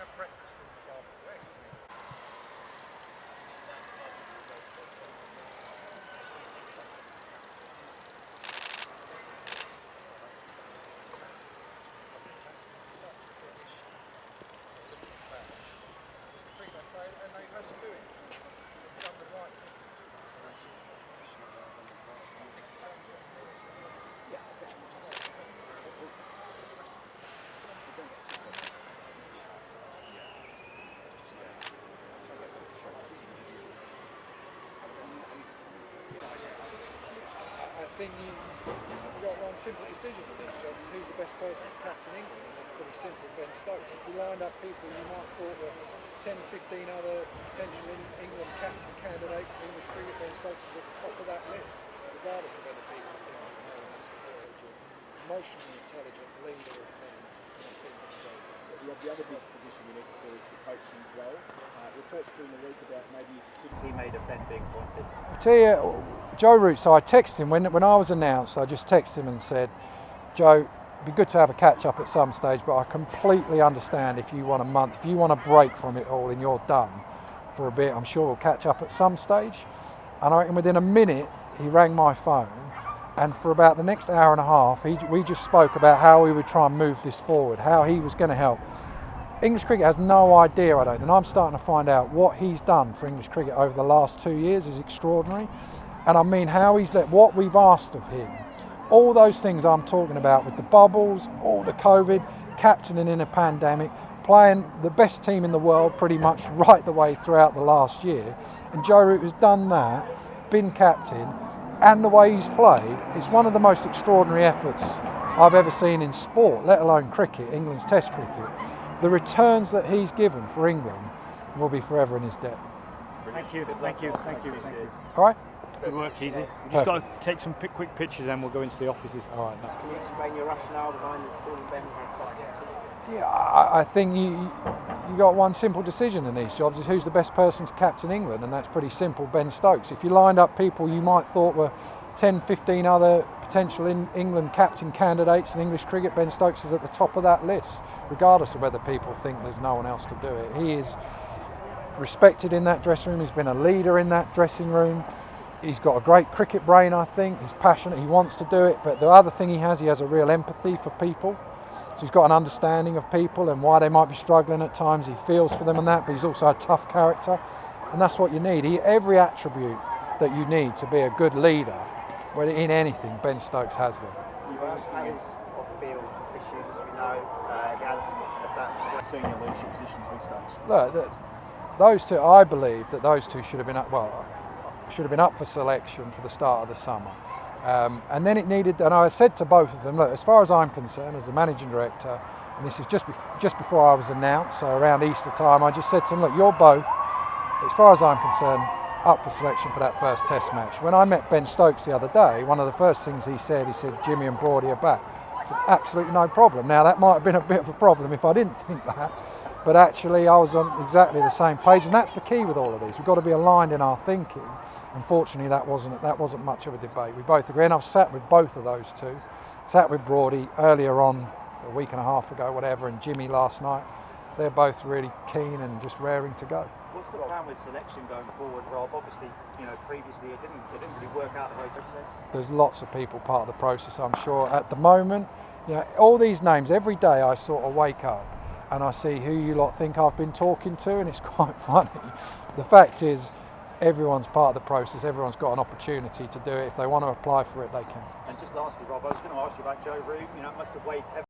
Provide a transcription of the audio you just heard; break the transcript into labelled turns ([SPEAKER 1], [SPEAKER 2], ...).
[SPEAKER 1] have breakfast in the bar. And they've had to do it. They've done the right thing. I think you've got one simple decision in these jobs: is who's the best person to captain England, and it's pretty simple. Ben Stokes. If you lined up people you might thought were 10, 15 other potential England captain candidates in English cricket, Ben Stokes is at the top of that list, regardless of whether people think there's no one else to do it. Emotionally intelligent leader of men.
[SPEAKER 2] The other big position you need to fill is the coaching role. Reports during the week about maybe he made a Ben being appointed.
[SPEAKER 1] I tell you, Joe Root, so I texted him when I was announced, I just texted him and said, Joe, it'd be good to have a catch up at some stage, but I completely understand if you want a month, if you want a break from it all and you're done for a bit, I'm sure we'll catch up at some stage. And I reckon within a minute, he rang my phone, and for about the next hour and a half, we just spoke about how we would try and move this forward, how he was going to help. English cricket has no idea, I don't think, and I'm starting to find out what he's done for English cricket over the last 2 years is extraordinary. And I mean how he's let what we've asked of him, all those things I'm talking about with the bubbles, all the COVID, captaining in a pandemic, playing the best team in the world pretty much right the way throughout the last year. And Joe Root has done that, been captain, and the way he's played, it's one of the most extraordinary efforts I've ever seen in sport, let alone cricket, England's Test cricket. The returns that he's given for England will be forever in his debt.
[SPEAKER 3] Thank you.
[SPEAKER 1] All right?
[SPEAKER 3] Good work, Easy. We've just got to take some quick pictures, then we'll go into the offices.
[SPEAKER 1] All right. No.
[SPEAKER 2] Can you explain your rationale behind installing Ben as a Test captain?
[SPEAKER 1] Yeah, I think you got one simple decision in these jobs: is who's the best person to captain England, and that's pretty simple. Ben Stokes. If you lined up people you might thought were 10, 15 other potential England captain candidates in English cricket, Ben Stokes is at the top of that list, regardless of whether people think there's no one else to do it. He is respected in that dressing room. He's been a leader in that dressing room. He's got a great cricket brain, I think. He's passionate, he wants to do it, but the other thing he has a real empathy for people. So he's got an understanding of people and why they might be struggling at times. He feels for them and that, but he's also a tough character. And that's what you need. Every attribute that you need to be a good leader, whether in anything, Ben Stokes has them.
[SPEAKER 2] You've had his off-field issues, as we know. Senior leadership positions with Stokes.
[SPEAKER 1] Look, those two, I believe that those two should have been up for selection for the start of the summer. And then it needed, and I said to both of them, look, as far as I'm concerned, as the managing director, and this is just before I was announced, so around Easter time, I just said to them, look, you're both, as far as I'm concerned, up for selection for that first Test match. When I met Ben Stokes the other day, one of the first things he said, Jimmy and Broady are back. I said, absolutely no problem. Now, that might have been a bit of a problem if I didn't think that, but actually I was on exactly the same page, and that's the key with all of these. We've got to be aligned in our thinking. Unfortunately, that wasn't much of a debate. We both agree, and I've sat with both of those two. Sat with Broady earlier on, a week and a half ago, whatever, and Jimmy last night. They're both really keen and just raring to go.
[SPEAKER 4] What's the plan with selection going forward, Rob? Obviously, previously it didn't really work out the way process.
[SPEAKER 1] There's lots of people part of the process, I'm sure. At the moment, all these names, every day I sort of wake up and I see who you lot think I've been talking to, and it's quite funny. The fact is, everyone's part of the process, everyone's got an opportunity to do it. If they want to apply for it, they can.
[SPEAKER 4] And just lastly, Rob, I was going to ask you about Joe Root. It must have weighed heavily.